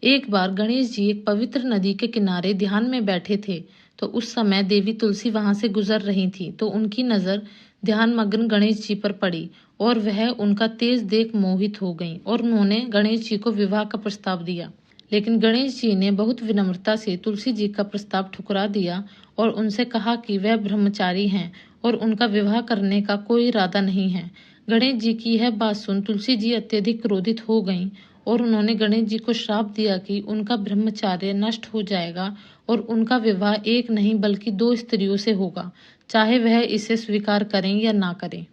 एक बार गणेश जी एक पवित्र नदी के किनारे ध्यान में बैठे थे। तो उस समय देवी तुलसी वहां से गुजर रही थी। तो उनकी नजर ध्यान मग्न गणेश जी पर पड़ी और वह उनका तेज देख मोहित हो गईं और उन्होंने गणेश जी को विवाह का प्रस्ताव दिया। लेकिन गणेश जी ने बहुत विनम्रता से तुलसी जी का प्रस्ताव ठुकरा दिया और उनसे कहा कि वह ब्रह्मचारी हैं और उनका विवाह करने का कोई इरादा नहीं है। गणेश जी की यह बात सुन तुलसी जी अत्यधिक क्रोधित हो गईं और उन्होंने गणेश जी को श्राप दिया कि उनका ब्रह्मचार्य नष्ट हो जाएगा और उनका विवाह एक नहीं बल्कि दो स्त्रियों से होगा, चाहे वह इसे स्वीकार करें या ना करें।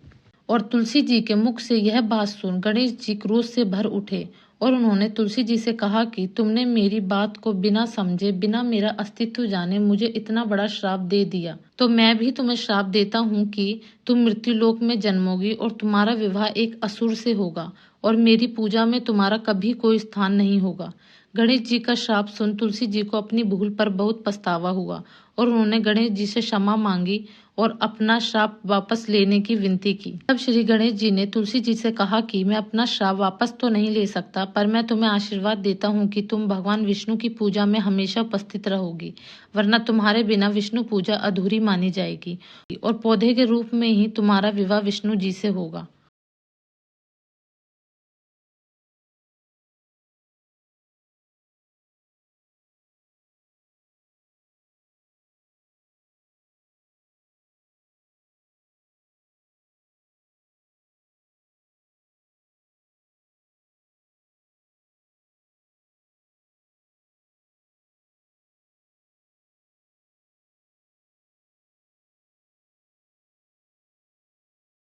और तुलसी जी के मुख से यह बात सुन गणेश जी क्रोध से भर उठे और उन्होंने तुलसी जी से कहा कि तुमने मेरी बात को बिना समझे, बिना मेरा अस्तित्व जाने मुझे इतना बड़ा श्राप दे दिया, तो मैं भी तुम्हें श्राप देता हूँ कि तुम मृत्युलोक में जन्मोगी और तुम्हारा विवाह एक असुर से होगा और मेरी पूजा में तुम्हारा कभी कोई स्थान नहीं होगा। गणेश जी का श्राप सुन तुलसी जी को अपनी भूल पर बहुत पछतावा हुआ और उन्होंने गणेश जी से क्षमा मांगी और अपना श्राप वापस लेने की विनती की। तब श्री गणेश जी ने तुलसी जी से कहा कि मैं अपना श्राप वापस तो नहीं ले सकता, पर मैं तुम्हें आशीर्वाद देता हूँ कि तुम भगवान विष्णु की पूजा में हमेशा उपस्थित रहोगी, वरना तुम्हारे बिना विष्णु पूजा अधूरी मानी जाएगी और पौधे के रूप में ही तुम्हारा विवाह विष्णु जी से होगा।